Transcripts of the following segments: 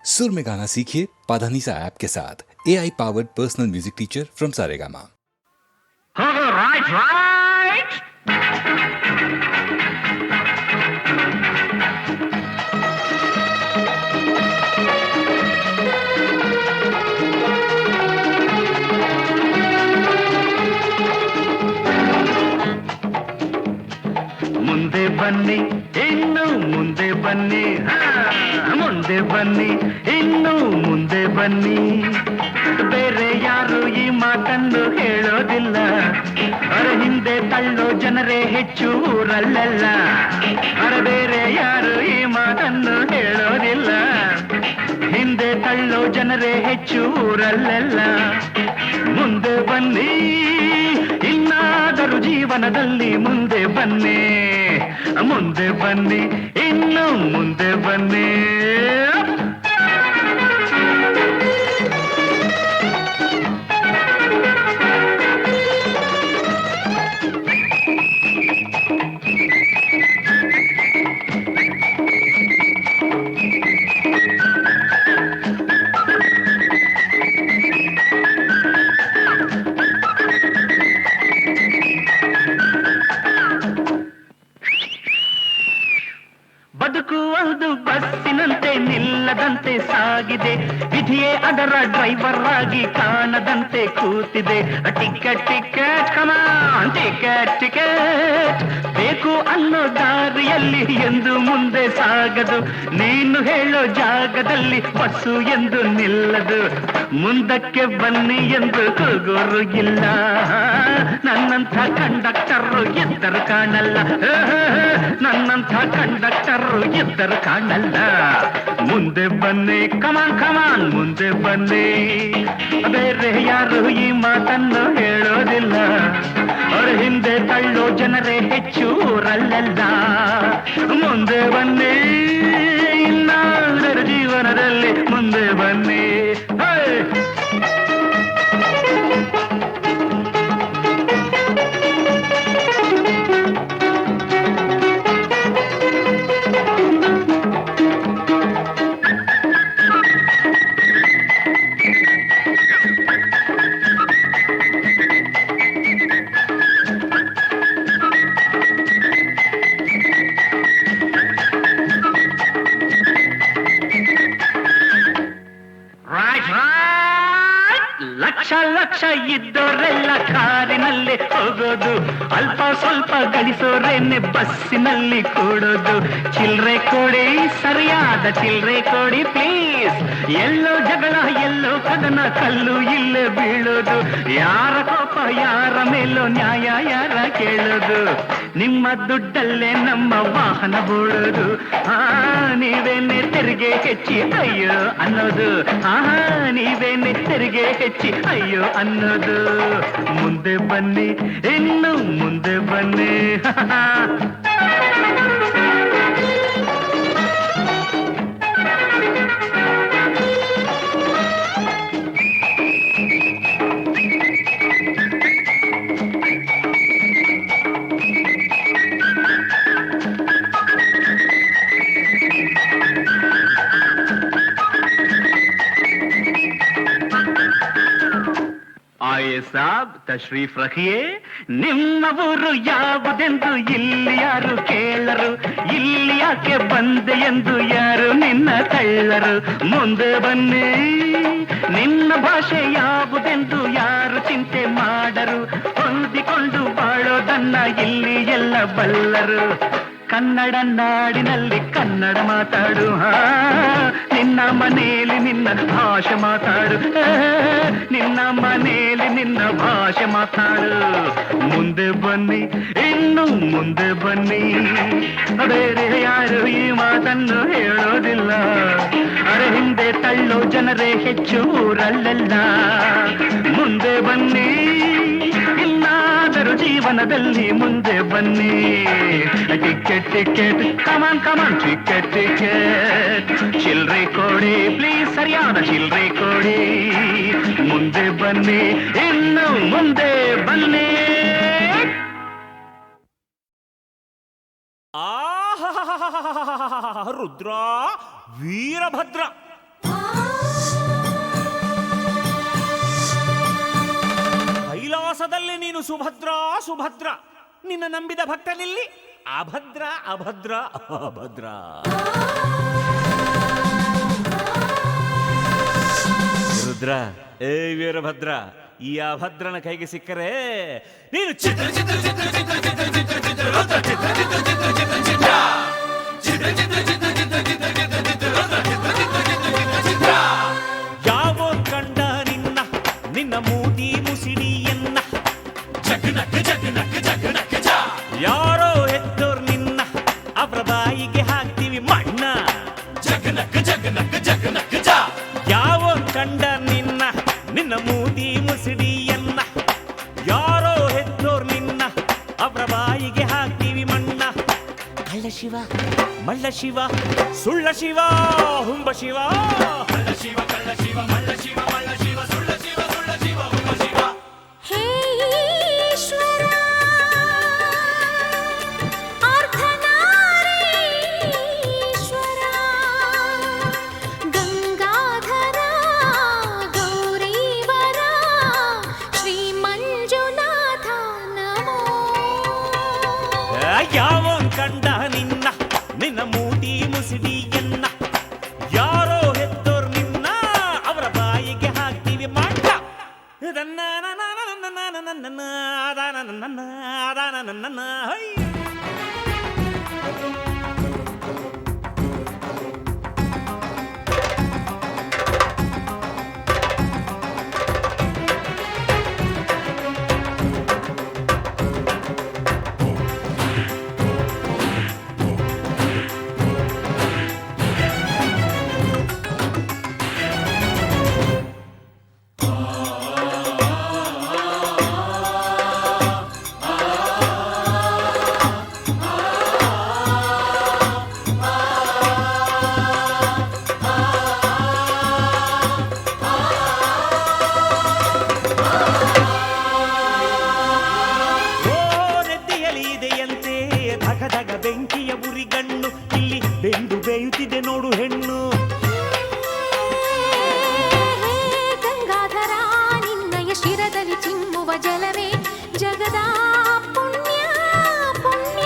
सुर में गाना सीखिए पाधानीसा ऐप के साथ AI powered personal music teacher from Saregama. Right, right. ಮುಂದೆ ಬನ್ನಿ ಇನ್ನು ಮುಂದೆ ಬನ್ನಿ ಮುಂದೆ ಬನ್ನಿ ಇನ್ನು ಮುಂದೆ ಬನ್ನಿ ಬೇರೆ ಯಾರು ಈ ಮಾತನ್ನು ಹೇಳೋದಿಲ್ಲ ಅರ ಹಿಂದೆ ತಳ್ಳೋ ಜನರೇ ಹೆಚ್ಚು ಊರಲ್ಲೆಲ್ಲ ಅರ ಬೇರೆ ಯಾರು ಈ ಮಾತನ್ನು ಹೇಳೋದಿಲ್ಲ ಹಿಂದೆ ತಳ್ಳೋ ಜನರೇ ಹೆಚ್ಚು ಊರಲ್ಲೆಲ್ಲ ಮುಂದೆ ಬನ್ನಿ ಇನ್ನಾದರೂ ಜೀವನದಲ್ಲಿ ಮುಂದೆ ಬನ್ನಿ ಮುಂದೆ ಬನ್ನಿ ಇನ್ನು ಮುಂದೆ ಬನ್ನಿ ಬದುಕು ಒಂದು ಬಸ್ಸಿನಂತೆ ನಿಲ್ಲದಂತೆ ಸಾಗಿದೆ ವಿಧಿಯೇ ಅದರ ಡ್ರೈವರ್ ಆಗಿ ಕಾಣದಂತೆ ಕೂತಿದೆ ಟಿಕೆಟ್ ಟಿಕೆಟ್ ಕಮಾನ್ ಟಿಕೆಟ್ ಟಿಕೆಟ್ ಬೇಕು ಅನ್ನೋ ದಾರಿಯಲ್ಲಿ ಎಂದು ಮುಂದೆ ಸಾಗದು ನೀನು ಹೇಳೋ ಜಾಗದಲ್ಲಿ ಬಸ್ಸು ಎಂದು ನಿಲ್ಲದು ಮುಂದಕ್ಕೆ ಬನ್ನಿ ಎಂದು ಕೂಗೋರು ಇಲ್ಲ ನನ್ನಂಥ ಕಂಡಕ್ಟರು ಎದ್ದರು ಕಾಣಲ್ಲ ನನ್ನಂಥ ಕಂಡಕ್ಟರು ಎದ್ದರು ಕಾಣಲ್ಲ ಮುಂದೆ ಬನ್ನಿ ಕಮಾನ್ ಕಮಾನ್ ಮುಂದೆ ಬನ್ನಿ ಬೇರೆ ಯಾರು ಈ ಮಾತನ್ನು ಹೇಳೋದಿಲ್ಲ ಅವರ ಹಿಂದೆ ತಳ್ಳೋ ಜನರೇ ಹೆಚ್ಚು ಊರಲ್ಲೆಲ್ಲ ಮುಂದೆ ಬನ್ನಿ ಇನ್ನಾದರ ಜೀವನದಲ್ಲಿ ಮುಂದೆ ಬನ್ನಿ ಲಕ್ಷ ಲಕ್ಷ ಇದ್ದೋರೆಲ್ಲ ಕಾರಿನಲ್ಲಿ ಹೋಗೋದು ಅಲ್ಪ ಸ್ವಲ್ಪ ಗಳಿಸೋರೇನೆ ಬಸ್ಸಿನಲ್ಲಿ ಕೂಡೋದು ಚಿಲ್ರೆ ಕೊಡಿ ಸರಿಯಾದ ಚಿಲ್ರೆ ಕೊಡಿ ಪ್ಲೀಸ್ ಎಲ್ಲೋ ಜಗಳ ಎಲ್ಲೋ ಕದನ ಕಲ್ಲು ಇಲ್ಲೇ ಬೀಳೋದು ಯಾರ ಕೋಪ ಯಾರ ಮೇಲೋ ನ್ಯಾಯ ಯಾರ ಕೇಳೋದು ನಿಮ್ಮ ದುಡ್ಡಲ್ಲೇ ನಮ್ಮ ವಾಹನ ಬೋಳೋದು ನೀವೇನೆ ತೆರಿಗೆ ಹೆಚ್ಚಿ ಅಯ್ಯೋ ಅನ್ನೋದು ನೀವೇನೆ ತೆರಿಗೆ ಹೆಚ್ಚಿ ಅಯ್ಯೋ ಅನ್ನೋದು ಮುಂದೆ ಬನ್ನಿ ಇನ್ನು ಮುಂದೆ ಬನ್ನಿ ಆಯೇ ಸಾಬ್ ತಶ್ರೀಫ್ ರಖಿಯೇ ನಿಮ್ಮ ಊರು ಯಾವುದೆಂದು ಇಲ್ಲಿ ಯಾರು ಕೇಳರು ಇಲ್ಲಿ ಯಾಕೆ ಬಂದೆ ಎಂದು ಯಾರು ನಿನ್ನ ತಳ್ಳರು ಮುಂದೆ ಬನ್ನಿ ನಿನ್ನ ಭಾಷೆ ಯಾವುದೆಂದು ಯಾರು ಚಿಂತೆ ಮಾಡರು ಹೊಂದಿಕೊಂಡು ಬಾಳೋದನ್ನ ಇಲ್ಲಿ ಎಲ್ಲ ಬಲ್ಲರು ಕನ್ನಡ ನಾಡಿನಲ್ಲಿ ಕನ್ನಡ ಮಾತಾಡು ನಿನ್ನ ಮನೆಯಲ್ಲಿ ನಿನ್ನ ಭಾಷೆ ಮಾತಾಡು ನಿನ್ನ ಮನೆಯಲ್ಲಿ ನಿನ್ನ ಭಾಷೆ ಮಾತಾಡು ಮುಂದೆ ಬನ್ನಿ ಇನ್ನು ಮುಂದೆ ಬನ್ನಿ ಬೇರೆ ಯಾರು ಈ ಮಾತನ್ನು ಹೇಳೋದಿಲ್ಲ ಅರೆ ಹಿಂದೆ ತಳ್ಳೋ ಜನರೇ ಹೆಚ್ಚು ಊರಲ್ಲೆಲ್ಲ ಮುಂದೆ ಬನ್ನಿ ಇನ್ನಾದರೂ ಜೀವನದಲ್ಲಿ ಮುಂದೆ ಬನ್ನಿ ಟಿಕೆಟ್ ಟಿಕೆಟ್ ಕಮಾನ್ ಕಮಾನ್ ಟಿಕೆಟ್ ಟಿಕೆಟ್ ಚಿಲ್ರೆ ಕೊಡಿ ಪ್ಲೀಸ್ ಸರಿಯಾದ ಚಿಲ್ರೆ ಕೊಡಿ ಮುಂದೆ ಬನ್ನಿ ಇನ್ನು ಮುಂದೆ ಬನ್ನಿ ರುದ್ರ ವೀರಭದ್ರ ವಿಶ್ವಾಸದಲ್ಲಿ ನೀನು ಸುಭದ್ರ ಸುಭದ್ರ, ನಿನ್ನ ನಂಬಿದ ಭಕ್ತನಿಲ್ಲಿ ಅಭದ್ರ ಅಭದ್ರ ಅಭದ್ರ. ರುದ್ರ, ಏ ವೀರಭದ್ರ, ಈ ಅಭದ್ರನ ಕೈಗೆ ಸಿಕ್ಕರೆ ನೀನು ಚಿತ್ರ ಚಿತ್ರ ಚಿತ್ರ ಚಿತ್ರ ಚಿತ್ರ ಚಿತ್ರ ಚಿತ್ರ ರುದ್ರ ಚಿತ್ರ ಚಿತ್ರ ಚಿತ್ರ ಚಿತ್ರ ಚಿತ್ರ ಚಿತ್ರ ಚಿತ್ರ ಚಿತ್ರ ಚಿತ್ರ ಚಿತ್ರ ಚಿತ್ರ ಚಿತ್ರ ರುದ್ರ ಚಿತ್ರ ಚಿತ್ರ ಚಿತ್ರ ಚಿತ್ರ ಚಿತ್ರ. ಯಾವೋ ಕಂಡ ನಿನ್ನ ನಿನ್ನ ಮೂತಿ ಮುಸಿಡಿಯನ್ನ ಜಗನಕ ಜಗನಕ ಜಗನಕ ಜ. ಯಾರೋ ಎದ್ದೋರ್ ನಿನ್ನ ಅವರ ಬಾಯಿಗೆ ಹಾಕ್ತೀವಿ ಮಣ್ಣ ಜಗನಕ ಜಗನಕ ಜಗನಕ ಜ. ಯಾವೋ ಕಂಡ ನಿನ್ನ ನಿನ್ನ ಮೂತಿ ಮುಸಿಡಿಯನ್ನ, ಯಾರೋ ಎದ್ದೋರ್ ನಿನ್ನ ಅವರ ಬಾಯಿಗೆ ಹಾಕ್ತೀವಿ ಮಣ್ಣ. ಕಳ್ಳ ಶಿವ ಮಳ್ಳ ಶಿವ ಸುಳ್ಳ ಶಿವ ಹುಂಬ ಶಿವ, ಕಳ್ಳ ಶಿವ ಕಳ್ಳ ಶಿವ ಮಳ್ಳ ಶಿವ ಮಳ್ಳ ಶಿವ ಸುಳ್ಳ ಶಿವ ಸುಳ್ಳ ಶಿವ ಹುಂಬ ಶಿವ. ಹೇ ಈಶ್ವರ ಅರ್ಧನಾರೀಶ್ವರ ಗಂಗಾಧರ ಗೌರೀವರ ಶ್ರೀ ಮಂಜುನಾಥ ನಮೋ. ಯಾವ ಕಂಡ ನಿನ್ನ ನಿನ್ನ ಮೂತಿ ಮುಸಿಡಿಯನ್ನ, ಯಾರೋ ಹೆತ್ತೋರ್ ನಿನ್ನ ಅವರ ಬಾಯಿಗೆ ಹಾಕ್ತೀವಿ ಮಾಡ. ಹೈ ಬೆಂಕಿಯ ಉರಿಗಣ್ಣು, ಇಲ್ಲಿ ಬೆಂದು ಬೇಯುತ್ತಿದೆ ನೋಡು ಹೆಣ್ಣು. ಗಂಗಾಧರ ನಿನ್ನಯ ಶಿರದಲ್ಲಿ ಚಿಮ್ಮುವ ಜಲವೇ ಜಗದ ಪುಣ್ಯ ಪುಣ್ಯ.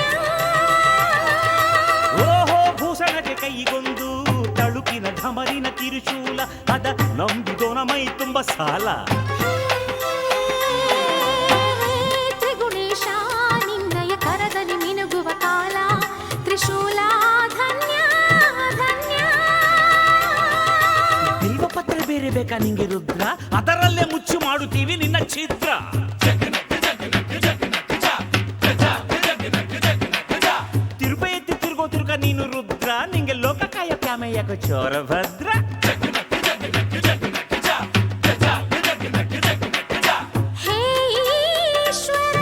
ಓಹೋ ಭೂಷಣಕ್ಕೆ ಕೈಗೊಂದು ತಳುಕಿನ ಢಮರಿನ ಕಿರುಶೂಲ, ಅದ ನಂಬಿದೋನ ಮೈ ತುಂಬ ಸಾಲ. ತ್ರಿಗುಣೇಶ ನಿನ್ನಯ ಕರದಲ್ಲಿ ಮಿನುಗುವ ಕಾಲ ತ್ರಿಶೂಲ ಧನ್ಯ ಧನ್ಯ. ಬಿಲ್ವ ಪತ್ರ ಬೇರೆ ಬೇಕಾ ನಿಂಗೆ ರುದ್ರ, ಅದರಲ್ಲೇ ಮುಚ್ಚು ಮಾಡುತ್ತೀವಿ ನಿನ್ನ ಛಿದ್ರ. ತಿರುಪ ಎತ್ತಿ ತಿರುಗೋ ತಿರುಗ ನೀನು ರುದ್ರ, ನಿಂಗೆ ಲೋಕಕಾಯ ಪ್ಯಾಮಯ್ಯಕ ಚೋರ ಭದ್ರ. ಹೇ ಈಶ್ವರ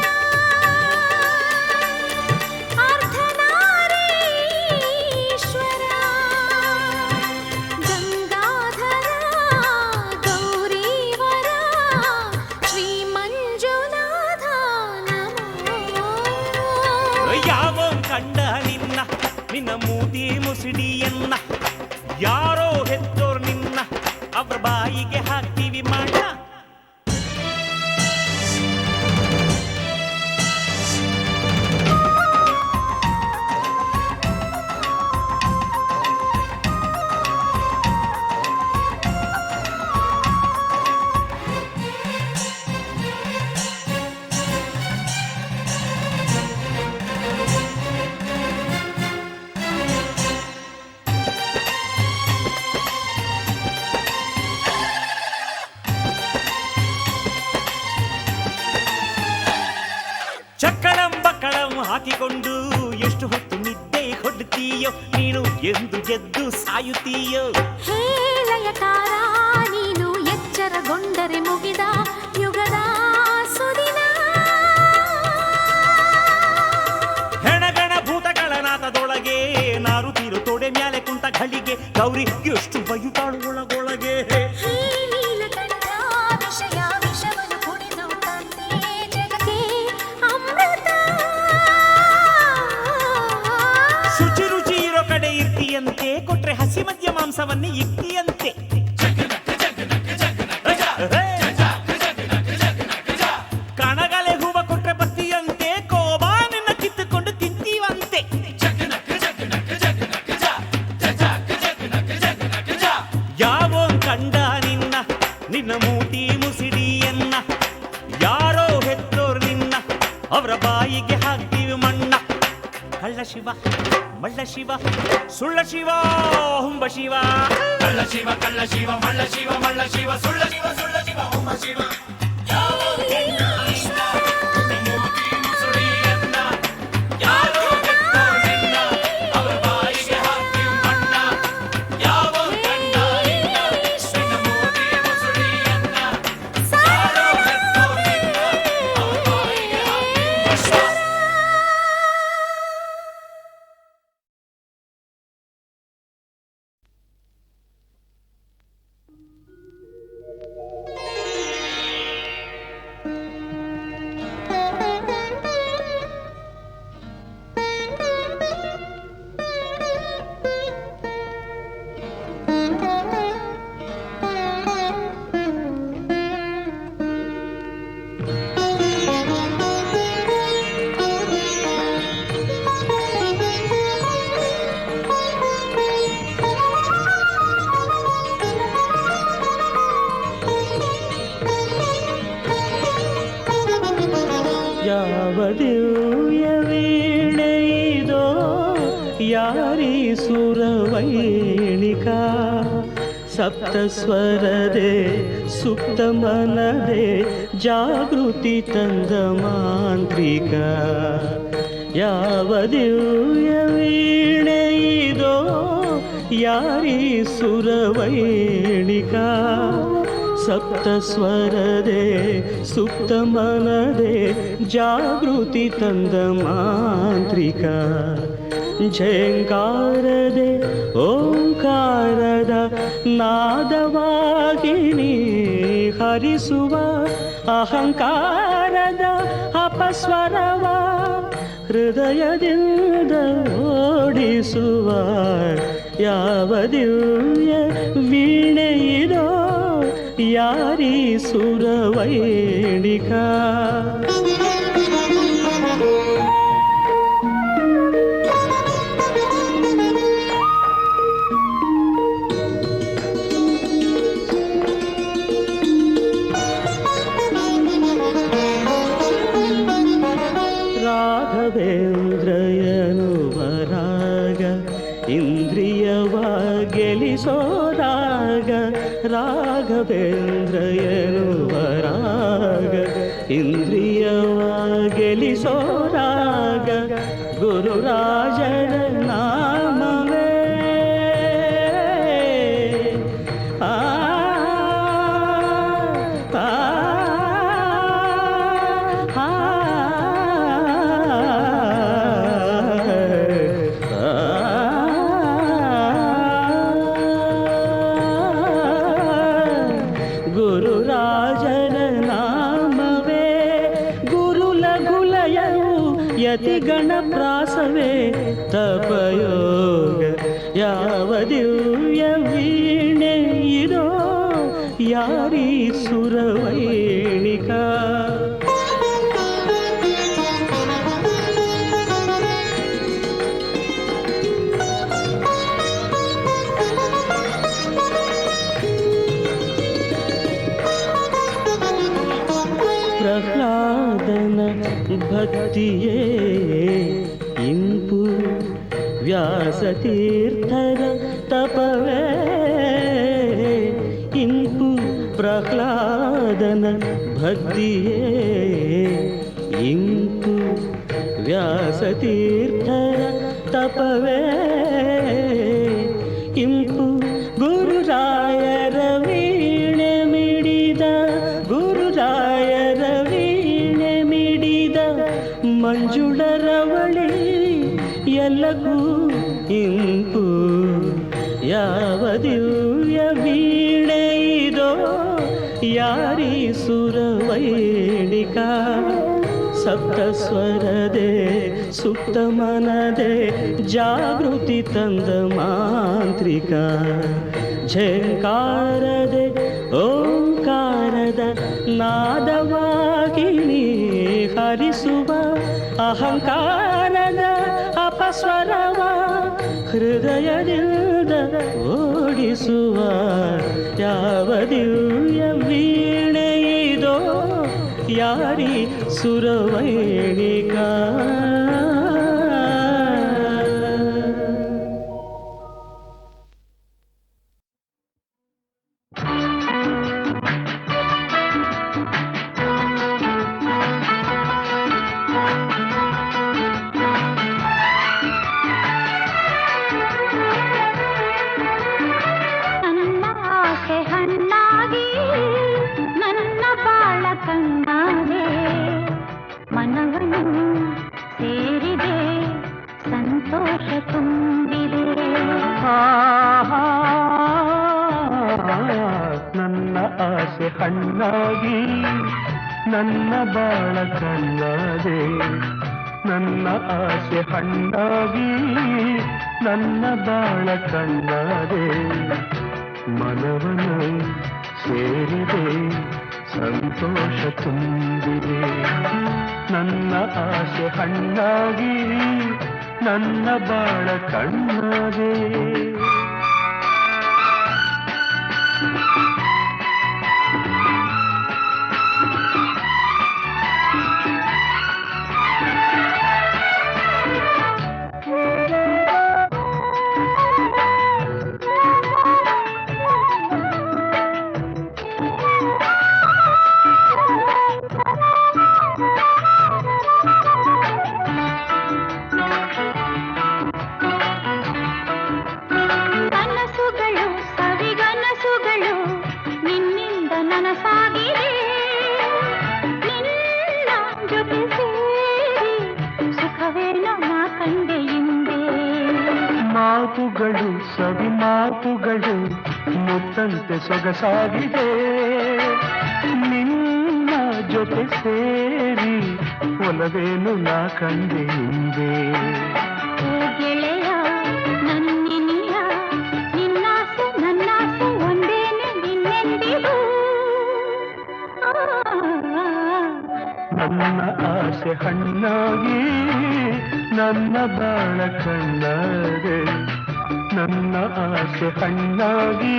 ಅರ್ಧನಾರೀಶ್ವರ ಗಂಗಾಧರ ಗೌರೀವರ ಶ್ರೀ ಮಂಜುನಾಥ ನಮೋ. ಯಾವ ಕಂಡ ನಿನ್ನ ನಿನ್ನ ಮೂತಿ ಮುಸಿಡಿಯನ್ನ, ಯಾರೋ ಹೆತ್ತೋರ್ ನಿನ್ನ ಅವ್ರ ಬಾಯಿಗೆ ಹಾಕ್ತೀವಿ ಮಾಡ. ಚಕ್ಕಳಂ ಬಕ್ಕಳಂ ಹಾಕಿಕೊಂಡು ಎಷ್ಟು ಹೊತ್ತು ನಿದ್ದೆ ಕೊಡ್ತೀಯೋ ನೀನು, ಎಂದು ಗೆದ್ದು ಸಾಯುತ್ತೀಯೋ. ಹೇ ಲಯಕಾರ ನೀನು ಎಚ್ಚರಗೊಂಡರೆ ಮುಗಿದ ಯುಗದ ಸುದಿನ. ಹೆಣಗಣ ಭೂತಗಳ ನಾಥದೊಳಗೆ ನಾರುತ್ತೀರು ತೊಡೆ ಮ್ಯಾಲೆ ಕುಂತ ಘಳಿಗೆ, ಗೌರಿ ಎಷ್ಟು ಬಯುತ್ತಾಳು ಒಳಗೊಳಗೆ. ಹೇ ನೀಲಕಂಠ ವಿಷಯ ವಿಷವನ್ನು ಕುಡಿದು ತಂದೆ ಜಗಕ್ಕೆ ಅಮೃತ. ಶುಚಿ ರುಚಿ ಇರೋ ಕಡೆ ಇರ್ತೀಯಂತೆ, ಕೊಟ್ರೆ ಹಸಿ ಮದ್ಯ ಮಾಂಸವನ್ನೇ ಇಕ್ತಿಯಂತೆ. ಕಣಗ ನಿನ್ನ ಮೂತಿ ಮುಸಿಡಿಯನ್ನ ಯಾರೋ ಹೆತ್ತೋರ್ ನಿನ್ನ ಅವರ ಬಾಯಿಗೆ ಹಾಕ್ತೀವಿ ಮಣ್ಣ. ಕಳ್ಳ ಶಿವ ಮಳ್ಳ ಶಿವ ಸುಳ್ಳ ಶಿವ ಹುಂಬ ಶಿವ. ಕಳ್ಳ ಶಿವ ಕಳ್ಳ ಶಿವ ಮಳ್ಳ ಶಿವ ಮಳ್ಳ ಶಿವ ಸುಳ್ಳ ಶಿವ ಸುಳ್ಳ ಶಿವ ಹುಂಬ ಶಿವ. ಯಾವ ದಿವ್ಯ ವೀಣೆಯಿದೋ ಯಾರೀ ಸುರವೈಣಿಕಾ. ಸಪ್ತಸ್ವರದೆ ಸುಪ್ತ ಮನದೆ ಜಾಗೃತಿ ತಂದ ಮಾಂತ್ರಿಕ. ಯಾವ ದಿವ್ಯ ವೀಣೆಯಿದೋ ಯಾರೀ ಸುರವೈಣಿಕಾ. ಸಪ್ತಸ್ವರದೆ ಸುಪ್ತ ಮನದೆ ಜಾಗೃತಿ ತಂದ ಮಾಂತ್ರಿಕ. ಝೇಂಕಾರದೆ ಓಂಕಾರದ ನಾದವಾಗಿನಿ ಹರಿಸುವ ಅಹಂಕಾರದ ಅಪಸ್ವರವ ಹೃದಯದಿಂದ ಓಡಿಸುವ. ಯಾವ ದಿವ್ಯ ವೀಣೆಯಿದೋ ಯಾರೀ ಸುರವೈಣಿಕಾ. ರಾಘವೇಂದ್ರಯನು ವರಾಗ ಇಂದ್ರಿಯವ ಗೆಲಿಸೋದಾಗ. ರಾಘವೇಂದ್ರಯನು ವರಾಗ ಇಂದ್ರಿಯವ ಗೆಲಿಸೋದಾಗ. ಗುರುರಾಜನ ನಾಮವೇ ಆ ಗುರುರಾಜನ ನಾಮವೇ ಗುರುಲಘುಲಯವು ಯತಿಗಣ ಪ್ರಾಸವೇ ತಪಯೋಗ. ಯಾವ ದಿವ್ಯ ವೀಣೆಯಿದೋ ಯಾರೀ ಸುರವೈಣಿಕಾ. ಪ್ರಹ್ಲಾದನ ಭಕ್ತಿಯೇ ಇಂಪು ವ್ಯಾಸತೀರ್ಥರ ತಪವೇ ಇಂಪು. ಪ್ರಹ್ಲಾದನ ಭಕ್ತಿಯೇ ಇಂಪು ವ್ಯಾಸತೀರ್ಥರ ತಪವೇ ಇಂಪು. ಗುರುರಾಯರ ವೀಣೆ ಮಿಡಿದ ಗುರುರಾಯರ ವೀಣೆ ಮಿಡಿದ ಮಂಜುಳರವಳಿ ಎಲ್ಲಕ್ಕೂ ಇಂಪು. ಯಾವ ದಿವ್ಯ ವೀಣೆಯಿದೋ ಯಾರೀ ಸುರವೈಣಿಕಾ. ಸಪ್ತಸ್ವರದೆ ಸುಪ್ತ ಮನದೆ ಜಾಗೃತಿ ತಂದ ಮಾಂತ್ರಿಕ. ಝೇಂಕಾರದೆ ಓಂಕಾರದ ನಾದವಾಗಿನಿ ಹರಿಸುವ ಅಹಂಕಾರದ ಅಪಸ್ವರವ ಹೃದಯದಿಂದ ಓಡಿಸುವ. ಯಾವ ದಿವ್ಯ ಶೃಂಗಾರಿ ಸುರವೈಣಿಕ ನನ್ನ ಆಸೆ ಹಣ್ಣಾಗಿ ನನ್ನ ಬಾಳ ಕಣ್ಣಾದೆ ಮನವನ್ನು ಸೇರಿದೆ ಸಂತೋಷ ತುಂಬಿದೆ ನನ್ನ ಆಸೆ ಹಣ್ಣಾಗಿ ನನ್ನ ಬಾಳ ಕಣ್ಣಾದೆ ನನ್ನ ಆಸೆ ಹಣ್ಣಾಗಿ ನನ್ನ ಬಾಳ ಕಣ್ಣಾದೆ ಮನವನ್ನು ಸೇರಿದೆ ಸಂತೋಷ ತುಂಬಿದೆ ನನ್ನ ಆಸೆ ಹಣ್ಣಾಗಿ ನನ್ನ ಬಾಳ ಕಣ್ಣಾದೆ ಕನಸುಗಳು ಸವಿಗನಸುಗಳು ನಿನ್ನಿಂದ ನನಸಾಗಿದೆ ನಿನ್ನ ಜೊತೆ ಸೇರಿ ಸುಖವೇನೋ ನಾ ಕಂಡೆ ಹಿಂದೆ ಮಾತುಗಳು ಸವಿ ಮಾತುಗಳು ಮುತ್ತಂತೆ ಸೊಗಸಾಗಿದೆ ನಿನ್ನ ಜೊತೆ ಸೇರಿ ಒಲವೇನು ನಾ ಕಂಡೆ ಹಿಂದೆ ಓ ಗೆಳೆಯ ನನ್ನಿನಿಯ ನಿನ್ನಾಸೆ ನನ್ನಾಸೆ ಒಂದೇನೆ ನಿನ್ನೆಂದಿಗೂ ನನ್ನ ಆಸೆ ಹಣ್ಣಾಗಿ ನನ್ನ ಬಾಳ ಕಣ್ಣಾದೆ ನನ್ನ ಆಸೆ ಹಣ್ಣಾಗಿ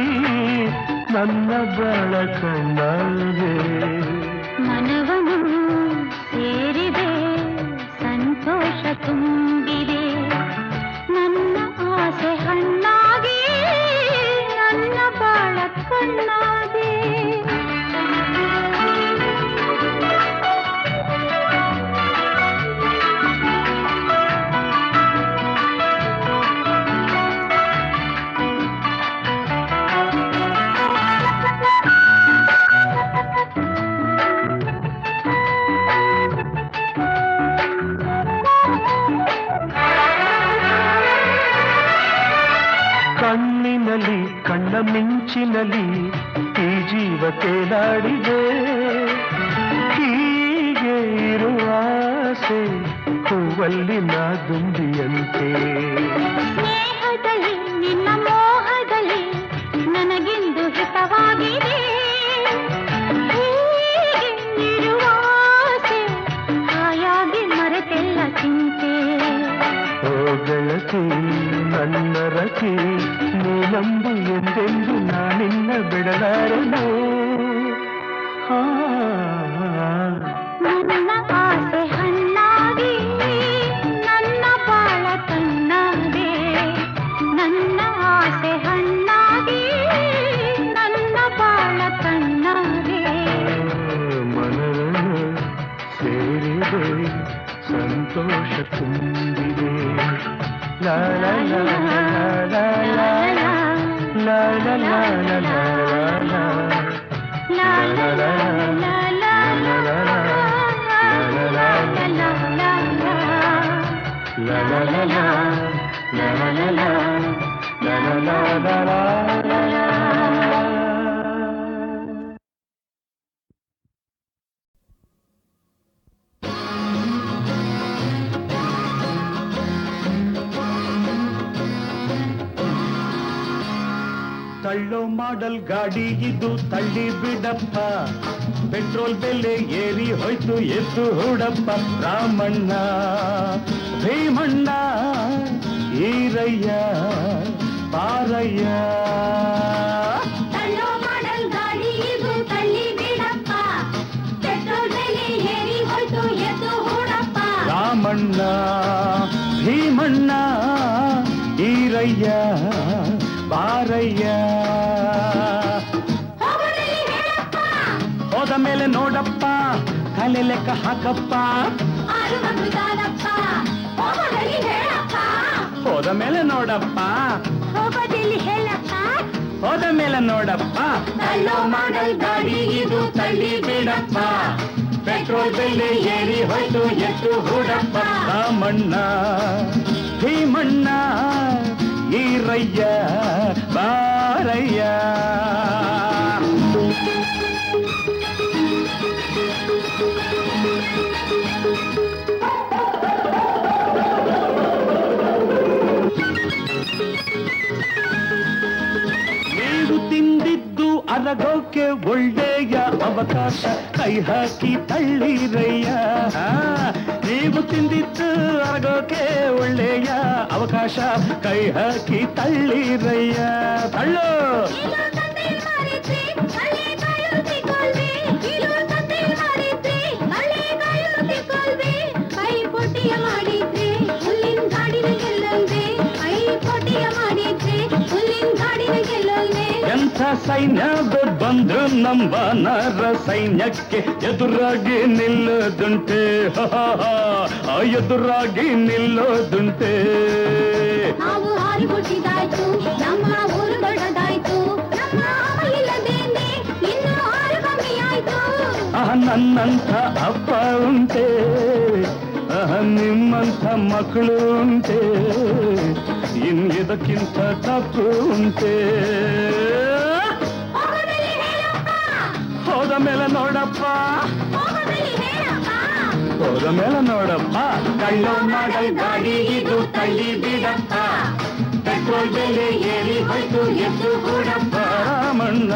ನನ್ನ ಬಾಳ ಕಣ್ಣಾದೆ ಮನವನ್ನು ಸೇರಿದೆ ಸಂತೋಷ ತುಂಬಿದೆ ನನ್ನ ಆಸೆ ಹಣ್ಣಾಗಿ ನನ್ನ ಬಾಳ ಕಣ್ಣಾದೆ ಕಣ್ಣಿನಲ್ಲಿ ಕಣ್ಣ ಮಿಂಚಿನಲ್ಲಿ ಈ ಜೀವ ತೇಲಾಡಿದೆ ಹೀಗೆ ಇರುವ ಆಸೆ ಹೂವಲ್ಲಿ ನಾ ದುಂಬಿಯಂತೆ ಸ್ನೇಹದಲ್ಲಿ ನಿನ್ನ ಮೋಹದಲ್ಲಿ ನನಗೆಂದು ಹಿತವಾಗಿದೆ ಹೀಗೆ ಇರುವ ಆಸೆ ಹಾಯಾಗಿ ಮರೆತೆಲ್ಲ ಚಿಂತೆ ಓ ಗೆಳತಿ ನನ್ನ ರತಿ ನೀನಂಬು ಎಂದೆಂದು ನಾನಿನ್ನ ಬಿಡಲಾರೆನು ನನ್ನ ಆಸೆ ಹಣ್ಣಾಗಿ ನನ್ನ ಬಾಳ ಕಣ್ಣಾದೆ ನನ್ನ ಆಸೆ ಹಣ್ಣಾಗಿ ನನ್ನ ಬಾಳ ಕಣ್ಣಾದೆ ಮನವನ್ನು ಸೇರಿದೆ ಸಂತೋಷ ತುಂಬಿದೆ ಲಾ ಲಾ ಲಾ ಲಾ ಲಾ ಲಾ ಲಾ ಲಾ ಲಾ ಲಾ ಲಾ La la la la la la la la la la la la la. ತಳ್ಳೋ ಮಾಡಲ್ ಗಾಡಿ ಇದು ತಳ್ಳಿ ಬಿಡಪ್ಪ ಪೆಟ್ರೋಲ್ ಬೆಲೆ ಏರಿ ಹೋಯ್ತು ಎದ್ದು ಹುಡಪ್ಪ ರಾಮಣ್ಣ ಭೀಮಣ್ಣ ಈರಯ್ಯ ಪಾರಯ್ಯ ತಳ್ಳೋ ಮಾಡಲ್ ಗಾಡಿ ಇದು ತಳ್ಳಿ ಬಿಡಪ್ಪ ಪೆಟ್ರೋಲ್ ಬೆಲೆ ರಾಮಣ್ಣ ಭೀಮಣ್ಣ ಈರಯ್ಯ ಬಾರಯ್ಯ. ಹೋದ ಮೇಲೆ ನೋಡಪ್ಪ ತಲೆ ಲೆಕ್ಕ ಹಾಕಪ್ಪ. ಹೋದ ಮೇಲೆ ನೋಡಪ್ಪ ಹೋದ ಮೇಲೆ ನೋಡಪ್ಪ. ತಳ್ಳೋ ಮಾಡಲ್ ಗಾಡಿ ಇದು ತಳ್ಳಿ ಬಿಡಪ್ಪ. ಪೆಟ್ರೋಲ್ ಬೆಲೆ ಏರಿ ಹೋಯ್ತು ಎತ್ತು ಹೂಡಪ್ಪ. ರಾಮಣ್ಣ ಭೀಮಣ್ಣ ಈರಯ್ಯ ಬಾರಯ್ಯ. ನೀವು ತಿಂದಿದ್ದು ಅರಗೋಕೆ ಒಳ್ಳೆಯ ಅವಕಾಶ, ಕೈ ಹಾಕಿ ತಳ್ಳಿರಯ್ಯ. ನೀವು ತಿಂದಿದ್ದು ಅರಗೋಕೆ ಒಳ್ಳೆಯ ಅವಕಾಶ, ಕೈ ಹಾಕಿ ತಳ್ಳಿರಯ್ಯ. ತಳ್ಳು ಎಂಥ ಸೈನ್ಯ ಬಂದ್ರು ನಮ್ಮ ನರ ಸೈನ್ಯಕ್ಕೆ ಎದುರಾಗಿ ನಿಲ್ಲೋದುಂಟೆ. ಎದುರಾಗಿ ನಿಲ್ಲೋದುಂಟೆ. ನಾವು ಹಾರಿ ಹುಟ್ಟಿದಾಯ್ತು, ನಮ್ಮ ಊರು ದೊಡ್ಡದಾಯ್ತು, ನಮ್ಮ ಇಲ್ಲದೇನೆ ಇನ್ನು ಆರು ಕಮ್ಮಿ ಆಯ್ತು. ನನ್ನಂಥ ಅಪ್ಪ ಉಂಟೆ, ನಿಮ್ಮಂಥ ಮಕ್ಕಳು ಉಂಟೆ, ಇನ್ನಿದಕ್ಕಿಂತ ತಪ್ಪು ಉಂಟೆ. ಹೋದ ಮೇಲೆ ನೋಡಪ್ಪ ಹೋದ ಮೇಲೆ ನೋಡಪ್ಪ. ಕಳ್ಳೋ ಮಾಡಲ್ ಗಾಡಿ ಇದು ತಳ್ಳಿ ಬಿಡಪ್ಪ. ಪೆಟ್ರೋಲ್ ಬೆಲೆ ಏರಿ ಹೋಯ್ತು ಎದ್ದು ಹೂಡಪ್ಪ. ರಾಮಣ್ಣ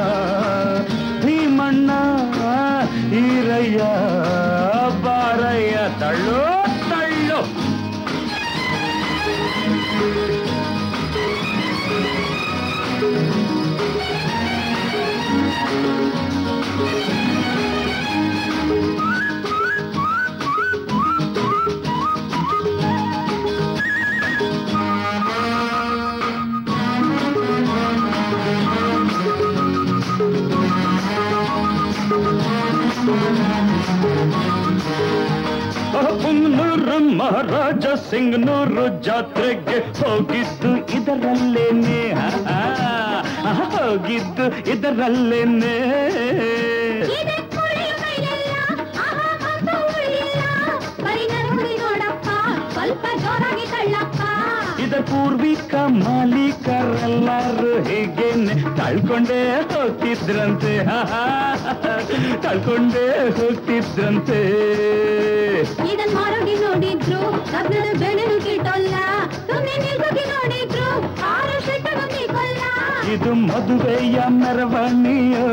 ಭೀಮಣ್ಣ ಈರಯ್ಯ ಬಾರಯ್ಯ. ತಳ್ಳು ತಳ್ಳು ಪುಂಗ್ನೂರು ಮಹಾರಾಜ ಸಿಂಗ್ನೂರು ಜಾತ್ರೆಗೆ ಹೋಗಿದ್ದು ಇದರಲ್ಲೇನೆ. ಹೋಗಿದ್ದು ಇದರಲ್ಲೇನೆ. ಇದ ಪೂರ್ವಿಕ ಮಾಲೀಕರೆಲ್ಲರೂ ಹೀಗೇನೆ ಕಳ್ಕೊಂಡೇ ಹೋಗ್ತಿದ್ರಂತೆ. ಕಳ್ಕೊಂಡೇ ಹೋಗ್ತಿದ್ರಂತೆ. ಇದನ್ ಮಾರೋಗಿ ನೋಡಿದ್ರು ಕಬ್ಬಣದ ಬೆಳೆನು ಕಿಟ್ಟಲ್ಲ, ಸುಮ್ಮನೆ ನಿಲ್ಗೋಗಿ ನೋಡಿದ್ರು ಆರು ಶೆಟ್ಟನು ಕಿಟ್ಟಲ್ಲ. ಇದು ಮದುವೆಯ ಮೆರವಣಿಯೋ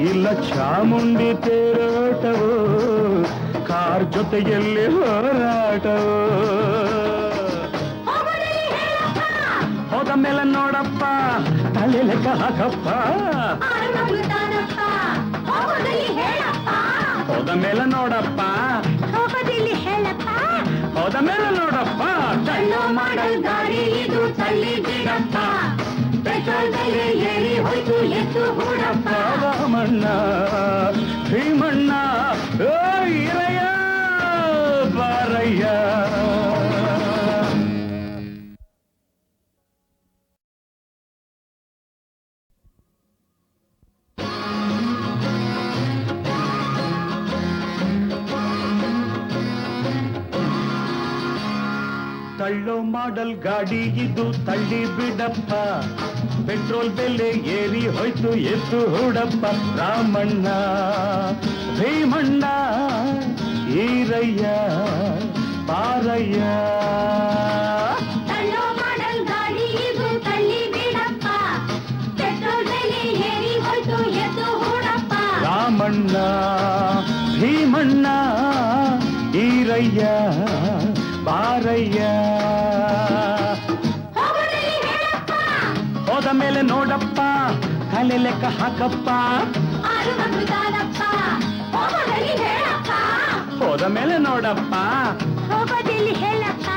ಇಲ್ಲ ಚಾಮುಂಡಿ ತೇರೋಟವೋ, ಕಾರ್ ಜೊತೆಯಲ್ಲಿ ಹೋರಾಟವೋ. ಹೋದ ಮೇಲೆ ನೋಡಪ್ಪ ತಲೆ ಲೆಕ್ಕ ಹಾಕಪ್ಪ. ಹೋದ ಮೇಲೆ ನೋಡಪ್ಪ ಹೋದ ಮೇಲೆ ನೋಡಪ್ಪ. ತಳ್ಳೋ ಮಾಡಲ್ ಗಾಡಿ ಇದು ತಳ್ಳಿ ಬಿಡಪ್ಪ. ಪೆಟ್ರೋಲ್ ಬೆಲೆ ಏರಿ ಹೋಯ್ತು ಎತ್ತು ಹೂಡಪ್ಪ. ರಾಮಣ್ಣ ಭೀಮಣ್ಣ ಈರಯ್ಯ ಬಾರಯ್ಯ. ತಳ್ಳೋ ಮಾಡಲ್ ಗಾಡಿ ಇದು ತಳ್ಳಿ ಬಿಡಪ್ಪ. ಪೆಟ್ರೋಲ್ ಬೆಲೆ ಏರಿ ಹೋಯ್ತು ಎದ್ದು ಹೂಡಪ್ಪ. ರಾಮಣ್ಣ ಭೀಮಣ್ಣ ಈರಯ್ಯ ಬಾರಯ್ಯ. ತಳ್ಳೋ ಮಾಡಲ್ ಗಾಡಿ ಇದು ತಳ್ಳಿ ಬಿಡಪ್ಪ. ಪೆಟ್ರೋಲ್ ಬೆಲೆ ಏರಿ ಹೋಯ್ತು ಎದ್ದು ಹೂಡಪ್ಪ. ರಾಮಣ್ಣ ಭೀಮಣ್ಣ ಈರಯ್ಯ ಬಾರಯ್ಯ. ಹೋದ ಮೇಲೆ ನೋಡಪ್ಪ ತಲೆ ಲೆಕ್ಕ ಹಾಕಪ್ಪ. ಹೋದ ಮೇಲೆ ನೋಡಪ್ಪ ಹೋಗೋದಿಲ್ಲಿ ಹೇಳಪ್ಪ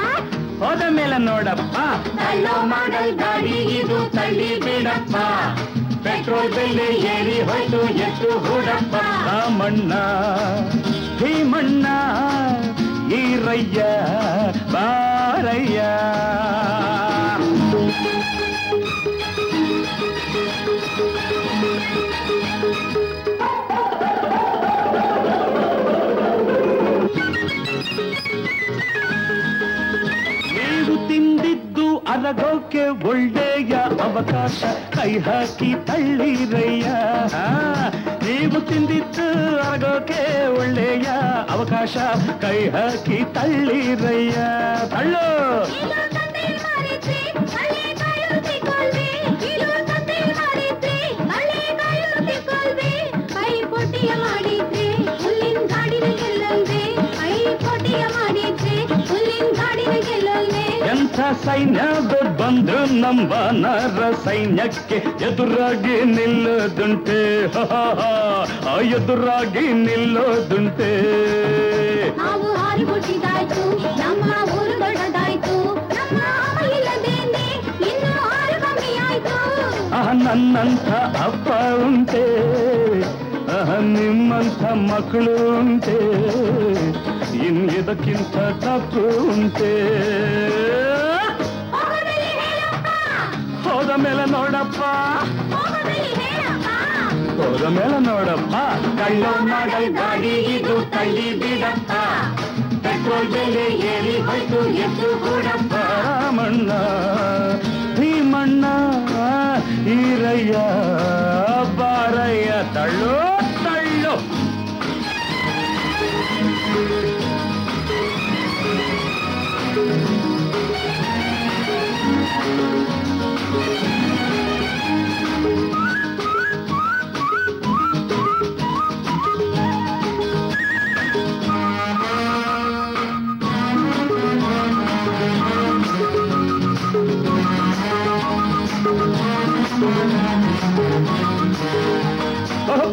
ಹೋದ ಮೇಲೆ ನೋಡಪ್ಪ ತಳ್ಳೋ ಮಾಡಲ್ ಗಾಡಿ ಇದು ತಳ್ಳಿ ಬಿಡಪ್ಪ ಪೆಟ್ರೋಲ್ ಬೆಲೆ ಏರಿ ಹೋಯ್ತು ಎತ್ತು ಹೂಡಪ್ಪ ರಾಮಣ್ಣ ಭೀಮಣ್ಣ ಈರಯ್ಯ ಬಾರಯ್ಯ ನೀವು ತಿಂದಿದ್ದು ಅರಗೋಕೆ ಒಳ್ಳೆಯ ಅವಕಾಶ ಕೈ ಹಾಕಿ ತಳ್ಳಿರಯ್ಯ ನೀವು ತಿಂದಿದ್ದು ಅರಗೋಕೆ ಒಳ್ಳೆಯ ಅವಕಾಶ ಕೈ ಹಾಕಿ ತಳ್ಳಿರಯ್ಯ ತಳ್ಳು ಎಂಥ ಸೈನ್ಯ ಬಂದ್ರು ನಮ್ಮ ನರ ಸೈನ್ಯಕ್ಕೆ ಎದುರಾಗಿ ನಿಲ್ಲೋದುಂಟೆ ಎದುರಾಗಿ ನಿಲ್ಲೋದುಂಟೆ ನಾವು ಹಾರಿ ಹುಟ್ಟಿದಾಯ್ತು ನಮ್ಮ ಊರು ದೊಡ್ಡದಾಯ್ತು ನಮ್ಮ ಇಲ್ಲದೇನೆ ಇನ್ನು ಹಾರು ಕಮ್ಮಿ ಆಯ್ತು ನನ್ನಂಥ ಅಪ್ಪ ಉಂಟೆ ನಿಮ್ಮಂಥ ಮಕ್ಕಳು ಉಂಟೆ ಇನ್ನಿದಕ್ಕಿಂತ ತಪ್ಪು ಉಂಟೆ ಹೋದ ಮೇಲೆ ನೋಡಪ್ಪ ಹೋದ ಮೇಲೆ ನೋಡಪ್ಪ ಕಳ್ಳೋ ಮಾಡಲ್ ಗಾಡಿ ಇದು ತಳ್ಳಿ ಬಿಡಪ್ಪ ಪೆಟ್ರೋಲ್ ಬೆಲೆ ಏರಿ ಹೋಯ್ತು ಎದ್ದು ಕೂಡಪ್ಪ ರಾಮಣ್ಣ ಭೀಮಣ್ಣ ಈರಯ್ಯ ಬಾರಯ್ಯ ತಳ್ಳು ತಳ್ಳು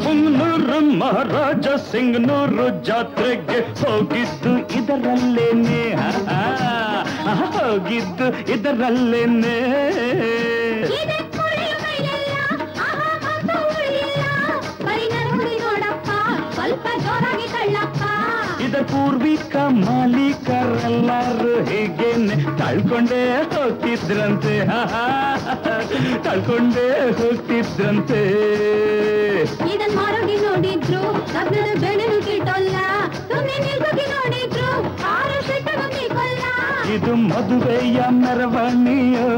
ಪುಂಗ್ನೂರು ಮಹಾರಾಜ ಸಿಂಗ್ನೂರು ಜಾತ್ರೆಗೆ ಹೋಗಿದ್ದು ಇದರಲ್ಲೇನೆ ಹೋಗಿದ್ದು ಇದರಲ್ಲೇನೆ ಸ್ವಲ್ಪ ಜೋರಾಗಿ ತಳ್ಳಪ್ಪ ಇದ ಪೂರ್ವಿಕ ಮಾಲೀಕರೆಲ್ಲರೂ ಹೀಗೇನೆ ತಳ್ಕೊಂಡೇ ಹೋಗ್ತಿದ್ರಂತೆ ತಳ್ಕೊಂಡೇ ಹೋಗ್ತಿದ್ರಂತೆ ಇದನ್ ಮಾರೋಗಿ ನೋಡಿದ್ರು ಕಬ್ಬದ ಬೆಳೆನು ಕಿಟ್ಟಲ್ಲ ಸುಮ್ಮನೆ ನಿಲ್ಗೋಗಿ ನೋಡಿದ್ರು ಆರು ಶೆಟ್ಟಗೋಗಿ ಕೊಲ್ಲ ಇದು ಮದುವೆಯ ಮೆರವಣಿಯೋ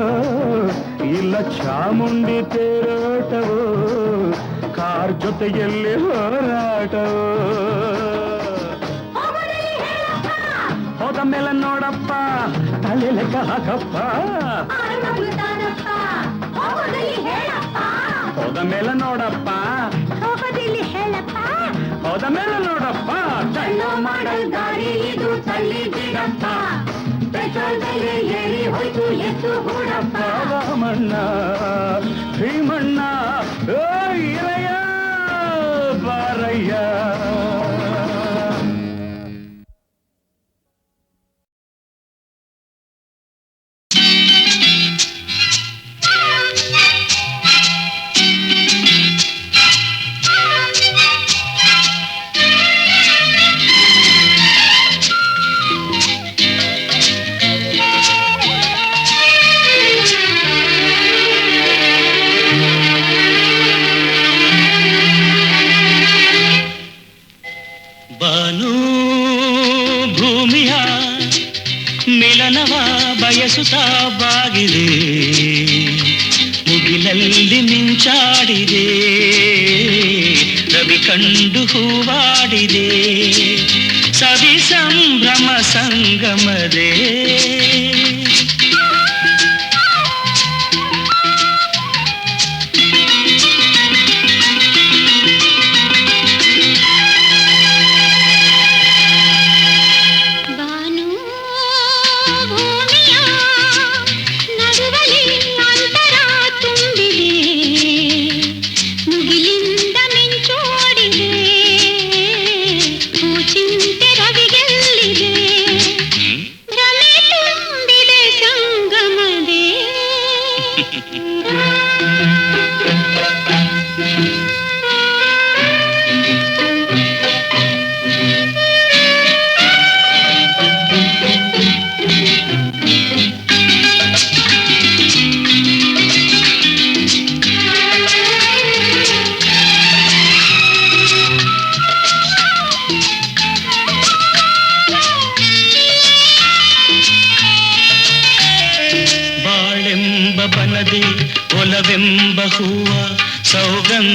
ಇಲ್ಲ ಚಾಮುಂಡಿ ತೇರೋಟವೋ ಕಾರ್ ಜೊತೆಯಲ್ಲಿ ಹೋರಾಟವೋ ಹೋದ ಮೇಲೆ ನೋಡಪ್ಪ ತಲೆ ಲೆಕ್ಕ ಹಾಕಪ್ಪ ಹೋದ ಮೇಲೆ ನೋಡಪ್ಪ ಹೋಗೋದಿಲ್ಲಿ ಹೇಳಪ್ಪ ಹೋದ ಮೇಲೆ ನೋಡಪ್ಪ ತಳ್ಳೋ ಮಾಡಲ್ ಗಾಡಿ ಇದು ತಳ್ಳಿ ಬಿಡಪ್ಪ ಪೆಟ್ರೋಲ್ ಬೆಲೆ ಏರಿ ಹೋಯ್ತು ಎತ್ತು ಹೂಡಪ್ಪ ರಾಮಣ್ಣ ಭೀಮಣ್ಣ ಈರಯ್ಯ ಬಾರಯ್ಯ ಮಿಲನವ ಬಯಸುತ್ತಾ ಬಾಗಿದೆ ಮುಗಿಲಲ್ಲಿ ಮಿಂಚಾಡಿದೆ ರವಿ ಕಂಡು ಹೂವಾಡಿದೆ ಸವಿ ಸಂಭ್ರಮ ಸಂಗಮದೇ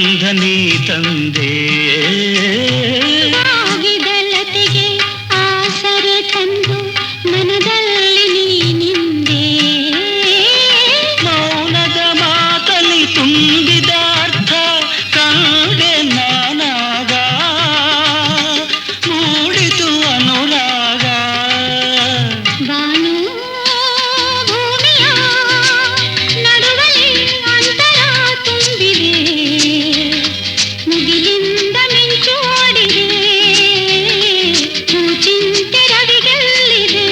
ಗಂಧ ನೀ ತಂದೆ ಆಗಿದಲತೆಗೆ ಆಸರೆ ತಂದು ಮನದಲ್ಲಿ ನೀನಿಂದೆ ಮೌನದ ಮಾತಲಿ ತುಂಬಿದ ಅರ್ಥ ಕಂಡೆ ನಾನಾಗ ಮೂಡಿತು ಅನುರಾಗ ಬಾನು ಭೂಮಿಯ ನಡುವಲ್ಲಿ ಅಂತರ ತುಂಬಿದೆ ಮುಗಿಲಿಂದ ಮಿಂಚು ಓಡಿದೆ ಚಿಂತೆ ರವಿಗೆಲ್ಲಿದೆ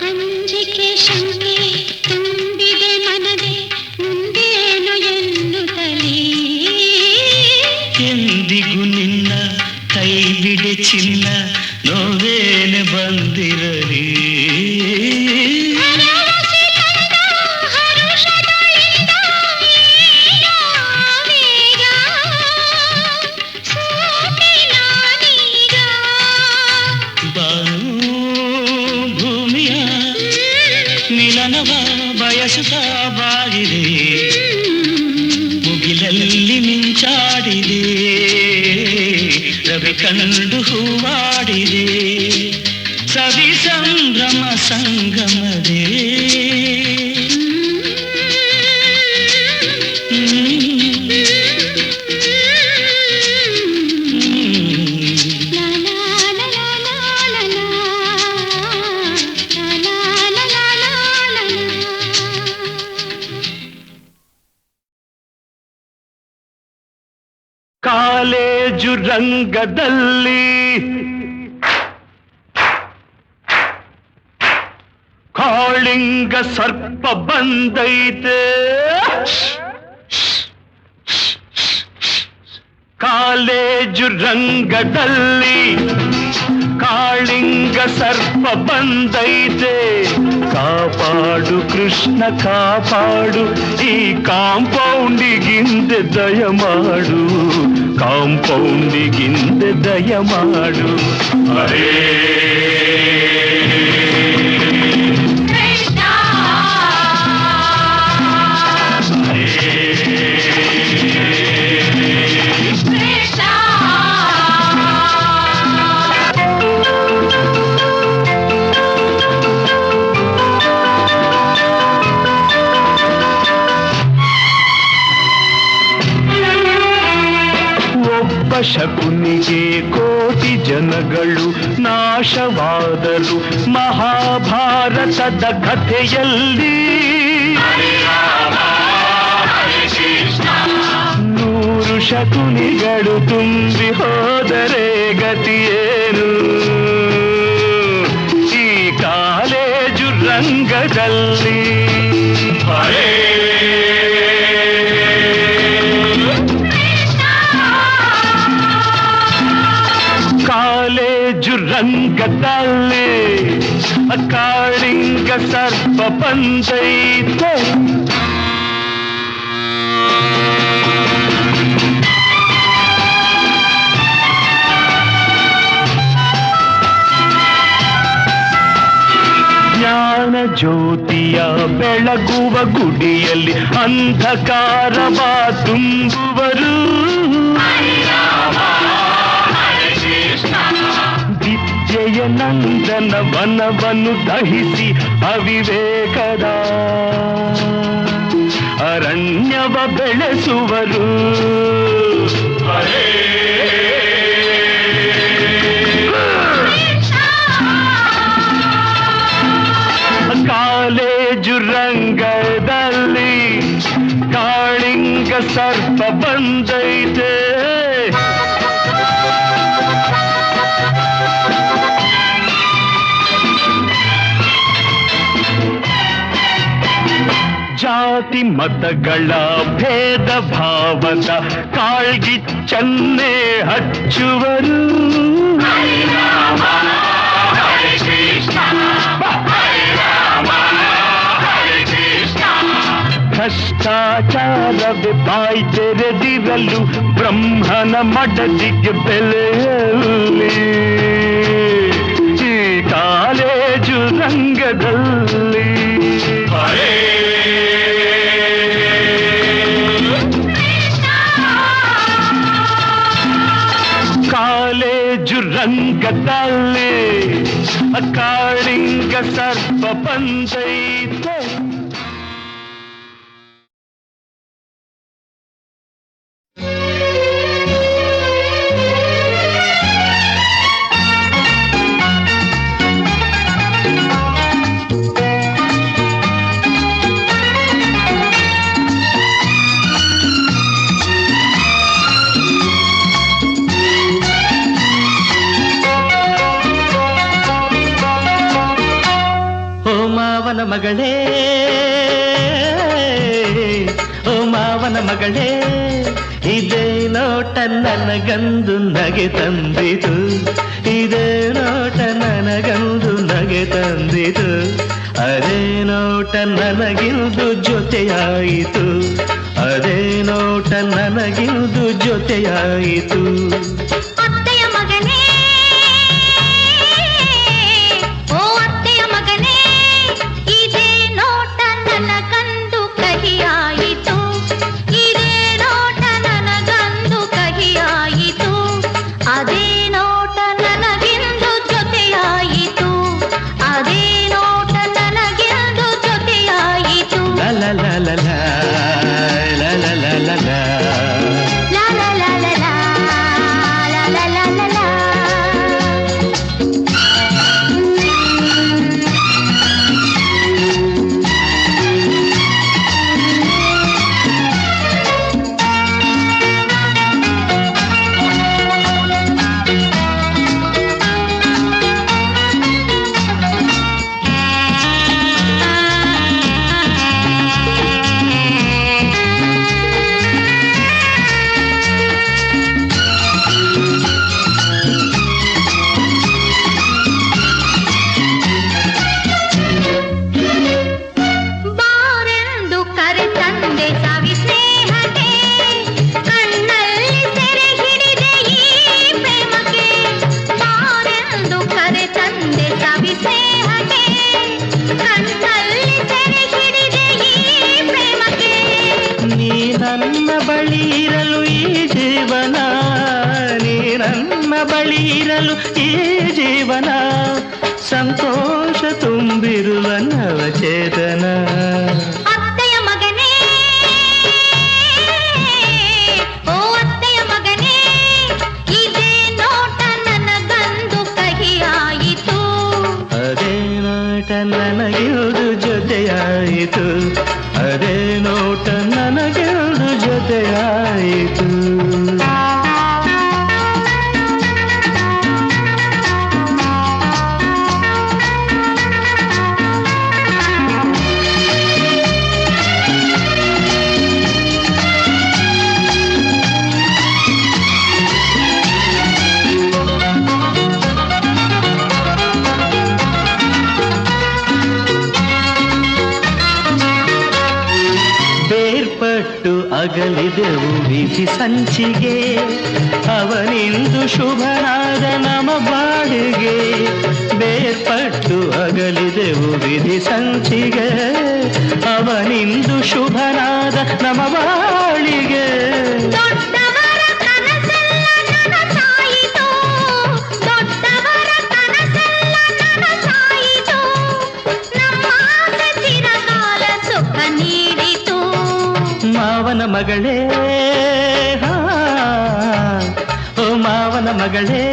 ಅಂಜಿಕೆ ಶಂಕೆ ತುಂಬಿದೆ ಮನದೆ ಮುಂದೇನು ಎನ್ನುತ್ತಲೇ ಎಂದಿಗೂ ನಿನ್ನ ಕೈ ಬಿಡೆ ಚಿನ್ನ ನೋವೇನೆ ಬಂದಿರಲಿ ಭರವಸೆ ತಂದ ಹರುಷಗಳಿಂದ ಈಗ ಸೋತೆ ನಾನೀಗ ಬಾನು ಭೂಮಿಯ ಮಿಲನವ ಬಯಸುತ್ತ ಬಾಗಿದೆ ಮುಗಿಲಲ್ಲಿ ಮಿಂಚಾಡಿದೆ ರವಿ ಕಂಡು ಹೂವಾಡಿದೆ ಸವಿ ಸಂಭ್ರಮ ಸಂಗಮದೇ ಲಾ ಲಾ ಲಾ ಲಾ ಲಾ ಲಾ ಲಾ ಲಾ ಲಾ ಲಾ ಲಾ. ಕಾಲೇಜು ರಂಗದಲ್ಲಿ ಕಾಳಿಂಗ ಸರ್ಪ ಬಂದೈತೆ ಕಾಲೇಜು ರಂಗದಲ್ಲಿ ಕಾಳಿಂಗ ಸರ್ಪ ಬಂದೈತೆ ಕಾಪಾಡು ಕೃಷ್ಣ ಕಾಪಾಡು ಈ ಕಾಂಪೌಂಡಿಗಿಂದೆ ದಯಮಾಡು ಕಾಂಪೌಂಡಿಗಿಂದೆ ದಯಮಾಡು ಅರೇ ಒಬ್ಬ ಶಕುನಿಗೆ ಕೋಟಿ ಜನಗಳು ನಾಶವಾದರು ಮಹಾಭಾರತದ ಕಥೆಯಲ್ಲಿ ನೂರು ಶಕುನಿಗಳು ತುಂಬಿ ಹೋದರೆ ಗತಿಯೇನು ಈ ಕಾಲೇಜು ರಂಗದಲ್ಲಿ ಕಾಲೇಜು ರಂಗದಲ್ಲಿ ಕಾಳಿಂಗ ಸರ್ಪ ಬಂದೈತೆ ಜ್ಞಾನ ಜ್ಯೋತಿಯ ಬೆಳಗುವ ಗುಡಿಯಲ್ಲಿ ಅಂಧಕಾರವ ತುಂಬುವರು ವಿದ್ಯೆಯ ನಂದನ ವನವನ್ನು ದಹಿಸಿ ಅವಿವೇಕದ ಅರಣ್ಯವ ಬೆಳೆಸುವರು ಕಾಲೇಜು ರಂಗದಲ್ಲಿ ಕಾಳಿಂಗ ಸರ್ಪ ಬಂದೈತೆ ಜಾತಿ ಮತಗಳ ಭೇದ ಭಾವದ ಕಾಳ್ಗಿಚ್ಚನ್ನೇ ಹಚ್ಚುವರು. ಭ್ರಷ್ಟಾಚಾರವೇ ಬಾಯಿ ತೆರೆದಿರಲು ಬ್ರಹ್ಮನ ಮಡದಿಗೆ ಬೆಲೆಯಲ್ಲಿ ಈ ಕಾಲೇಜು ರಂಗದಲ್ಲಿ ಕಾಲೇಜು ರಂಗದಲ್ಲಿ ಕಾಳಿಂಗ ಸರ್ಪ ಬಂದೈತೆ. ಮಾವನ ಮಗಳೇ, ಓ ಮಾವನ ಮಗಳೇ, ಇದೇ ನೋಟ ನನಗಂದು ನಗೆ ತಂದಿತು, ಇದೇ ನೋಟ ನನಗಂದು ನಗೆ ತಂದಿತು, ಅದೇ ನೋಟ ನನಗಿಂದು ಜೊತೆಯಾಯಿತು, ಅದೇ ನೋಟ ನನಗಿಂದು ಜೊತೆಯಾಯಿತು. ನನ್ನ ಬಳಿ ಇರಲು ಈ ಜೀವನ, ನೀ ನನ್ನ ಬಳಿ ಇರಲು ಈ ಜೀವನ, ಸಂತೋಷ ತುಂಬಿರುವ ನವಚೇತನ. ಅತ್ತೆಯ ಮಗನೇ, ಓ ಅತ್ತೆಯ ಮಗನೇ, ಇದೇ ನೋಟ ನನಗಂದು ಕಹಿಯಾಯಿತು, ಅದೇ ನೋಟ ನನಗಿರುವುದು ಜೊತೆಯಾಯಿತು, ಅದೇ ನೋಟ ನನಗಿರುವುದು ಜೊತೆಯಾಯಿತು. ಬೇರ್ಪಟ್ಟು ಅಗಲಿದೆವು ವಿಧಿ ಸಂಚಿಗೆ, ಅವನಿಂದು ಶುಭನಾದ ನಮ ಬಾಳಿಗೆ. ಬೇರ್ಪಟ್ಟು ಅಗಲಿದೆವು ವಿಧಿ ಸಂಚಿಗೆ, ಅವನಿಂದು ಶುಭನಾದ ನಮ ಬಾಳಿಗೆ. ದೊಡ್ಡವರ ಕನಸೆಲ್ಲ ನನಸಾಯಿತು, ದೊಡ್ಡವರ ಕನಸೆಲ್ಲ ನನಸಾಯಿತು, ನಮ್ಮ ಆಸೆ ಚಿರಕಾಲ ಸುಖ ನೀಡಿತು. ಮಾವನ ಮಗಳೇ, ಓ ಮಾವನ ಮಗಳೇ,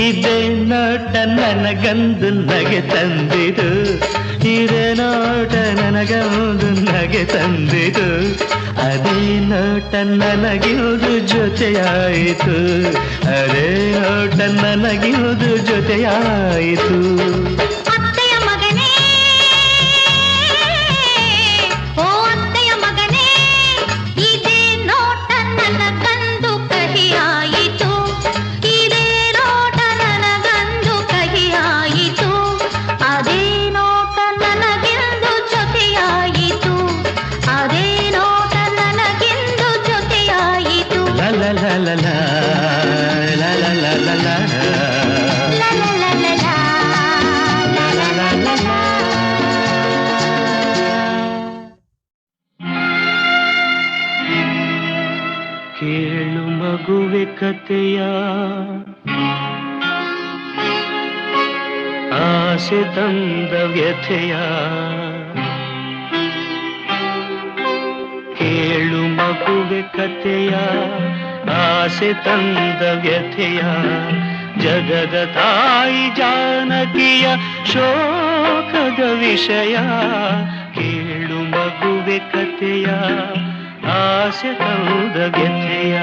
ಇದೇ ನೋಟ ನನಗಂದು ನಗೆ ತಂದಿತು, ಇದೇ ನೋಟ ನನಗಂದು ನಗೆ ತಂದಿತು, ಅದೇ ನೋಟ ನನಗಿರುವುದು ಜೊತೆಯಾಯಿತು, ಅದೇ ನೋಟ ನನಗಿರುವುದು ಜೊತೆಯಾಯಿತು. ಅತ್ತೆಯ ಮಗನೇ, ಓ ಅತ್ತೆಯ ಮಗನೇ, la la la la la la la ಕೇಳು ಮಗುವೆ ಕಥೆಯ ಆಸೆ ತಂದ ವ್ಯಥೆಯ ಕೇಳು ಮಗುವೆ ಕಥೆಯ ಆಸೆ ತಂದ ವ್ಯಥೆಯ ಜಗದ ತಾಯಿ ಜಾನಕಿಯ ಶೋಕದ ವಿಷಯ ಕೇಳು ಮಗುವೆ ಕಥೆಯ ಆಸೆ ತಂದ ವ್ಯಥೆಯ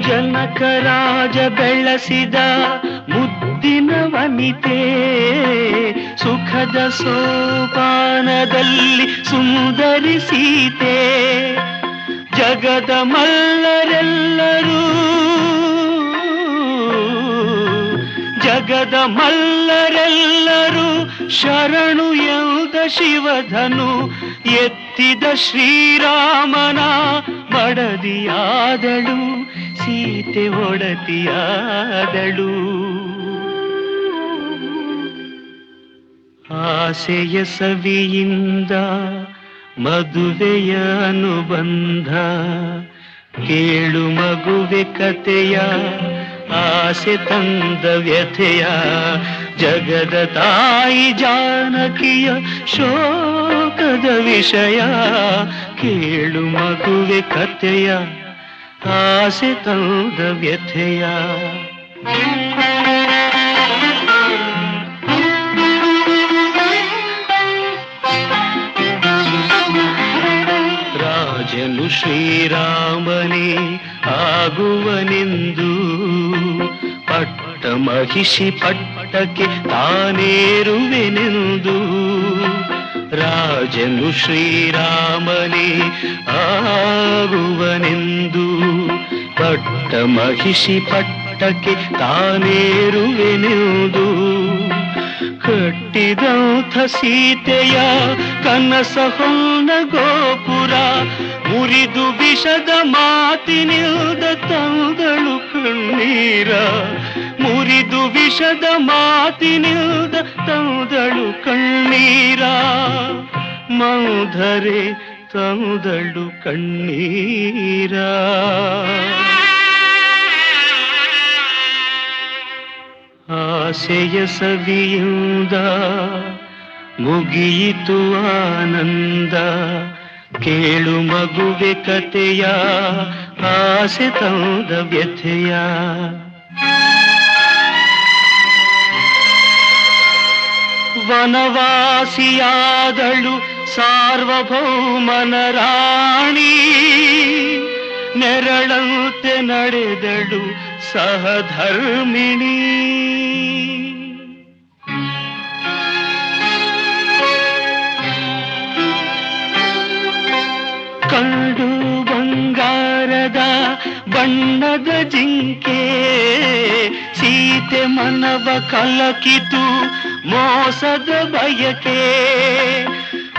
ಜನಕರಾಜ ಬೆಳೆಸಿದ ಮುದ್ದಿನ ವನಿತೆ ಸುಖದ ಸೋಪಾನದಲ್ಲಿ ಸುಂದರಿ ಸೀತೆ ಜಗದ ಮಲ್ಲರೆಲ್ಲರೂ ಶರಣು ಎಂದ ಶಿವಧನು ಎತ್ತಿದ ಶ್ರೀರಾಮನ ಮಡದಿಯಾದಳು ಸೀತೆ ಒಡತಿಯಾದಳು ಆಸೆಯ ಸವಿಯಿಂದ ಮದುವೆಯ ಅನುಬಂಧ ಕೇಳು ಮಗುವೆ ಕಥೆಯ ಆಸೆ ತಂದ ವ್ಯಥೆಯ ಜಗದ ತಾಯಿ ಜಾನಕಿಯ ಶೋಕದ ವಿಷಯ ಕೇಳು ಮಗುವೆ ಕಥೆಯ ಆಸೆ ತಂದ ವ್ಯಥೆಯ ರಾಜನು ಶ್ರೀರಾಮನೇ ಆಗುವನೆಂದು ಪಟ್ಟ ಮಹಿಷಿ ಪಟ್ಟಕ್ಕೆ ತಾನೇರುವೆನೆಂದು ರಾಜನು ಶ್ರೀರಾಮನೇ ಆಗುವನೆಂದು ಪಟ್ಟ ಮಹಿಷಿ ಪಟ್ಟಕ್ಕೆ ತಾನೇರುವೆನೆಂದು ಕಟ್ಟಿದಂಥ ಸೀತೆಯ ಕನಸ ಹೊನ್ನ ಗೋಪುರ ಮುರಿದು ವಿಷದ ಮಾತಿನಿಲ್ದ ತಂದಳು ಕಣ್ಣೀರ ಮುರಿದು ವಿಷದ ಮಾತಿನಿಲ್ದ ತಂದಳು ಕಣ್ಣೀರ ಮೌಧರೆ ತಂದಳು ಕಣ್ಣೀರ ಆಸೆಯ ಸವಿಯಿಂದ ಮುಗಿಯಿತು ಆನಂದ ಕೇಳು ಮಗುವೆ ಕಥೆಯ ಆಸೆ ತಂದ ವ್ಯಥೆಯ ವನವಾಸಿಯಾದಳು ಸಾರ್ವಭೌಮನ ರಾಣಿ ನೆರಳಂತೆ ನಡೆದಳು ಸಹಧರ್ಮಿಣಿ ಕಂಡು ಬಂಗಾರದ ಬಣ್ಣದ ಜಿಂಕೆ ಸೀತೆ ಮನವ ಕಲಕಿತು ಮೋಸದ ಬಯಕೆ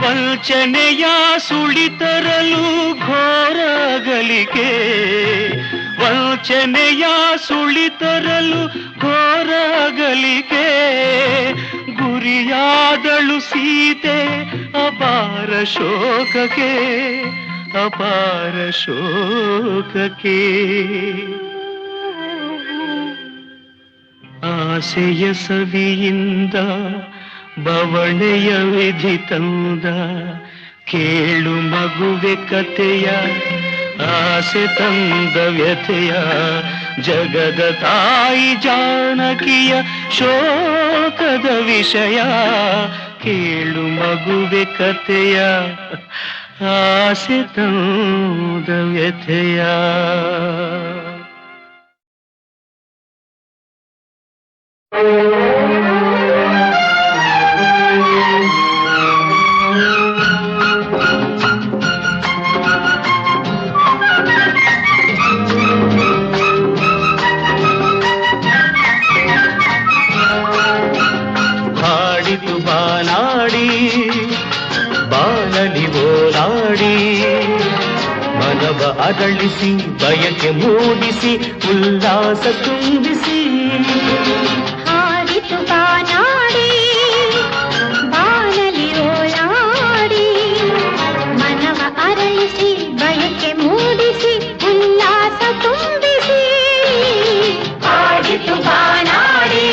ವಂಚನೆಯ ಸುಳಿತರಲು ಘೋರಗಲಿಕೆ ವಂಚನೆಯ ಸುಳಿತರಲು ಘೋರಗಲಿಕೆ ಗುರಿಯಾದಳು ಸೀತೆ ಅಪಾರ ಶೋಕಕ್ಕೆ ಅಪಾರ ಶೋಕಕ್ಕೆ ಆಸೆಯ ಸವಿಯಿಂದ ಬವಣೆಯ ವಿಧಿ ತಂದ ಕೇಳು ಮಗುವೆ ಕಥೆಯ ಆಸೆ ತಂದ ವ್ಯಥೆಯ ಜಗದ ತಾಯಿ ಜಾನಕಿಯ ಶೋಕದ ವಿಷಯ ಕೇಳು ಮಗುವೆ ಕಥೆಯ ಆಸೆ ತಂದ ವ್ಯಥೆಯ ಅರಳಿಸಿ ಬಯಕೆ ಮೂಡಿಸಿ ಉಲ್ಲಾಸ ತುಂಬಿಸಿ ಹಾಡಿತು ಬಾನಾಡಿ ಬಾನಲಿ ಓಲಾಡಿ ಮನವ ಅರಳಿಸಿ ಬಯಕೆ ಮೂಡಿಸಿ ಉಲ್ಲಾಸ ತುಂಬಿಸಿ ಹಾಡಿತು ಬಾನಾಡಿ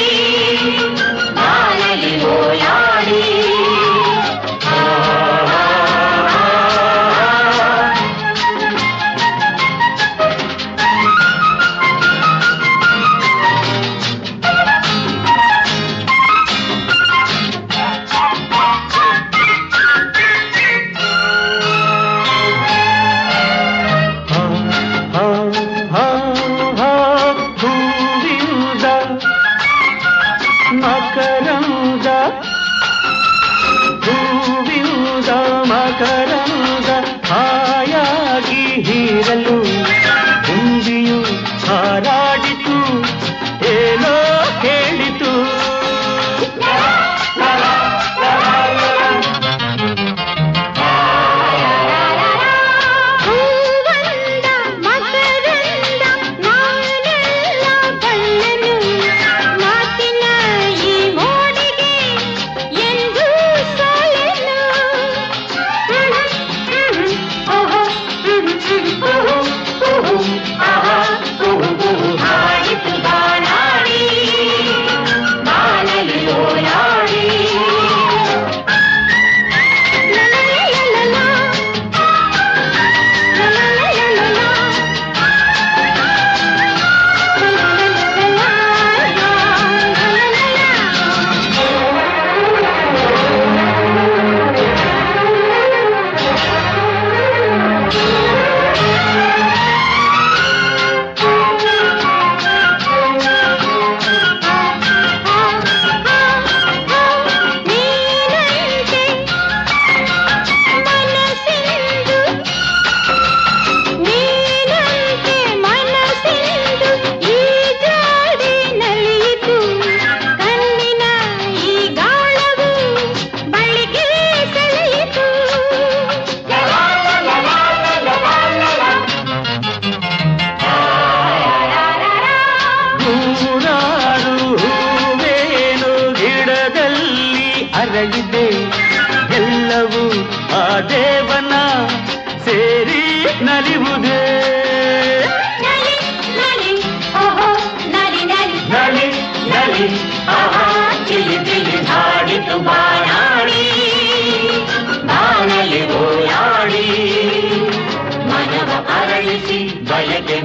ಬಾನಲಿ ಓಲಾಡಿ ಮಕರಂದ ಹಾಯಾಗಿ ಹೀರಲು ಗುಂಡಿಯು ಹಾರಾಡಿತು ಏನೋ ಕೇಳಿತು ಅರಳಿದೆ ಎಲ್ಲವೂ ಆ ದೇವನ ಸೇರಿ ನಲಿವುದೇ ನಲಿ ನಲಿ ಆಹಾ ಚಿಲಿ ಚಿಲಿ ಹಾಡಿತು ಬಾನಾಡಿ ಬಾನಲಿ ಓಲಾಡಿ ಮನವ ಅರಳಿಸಿ ಬಯಕೆ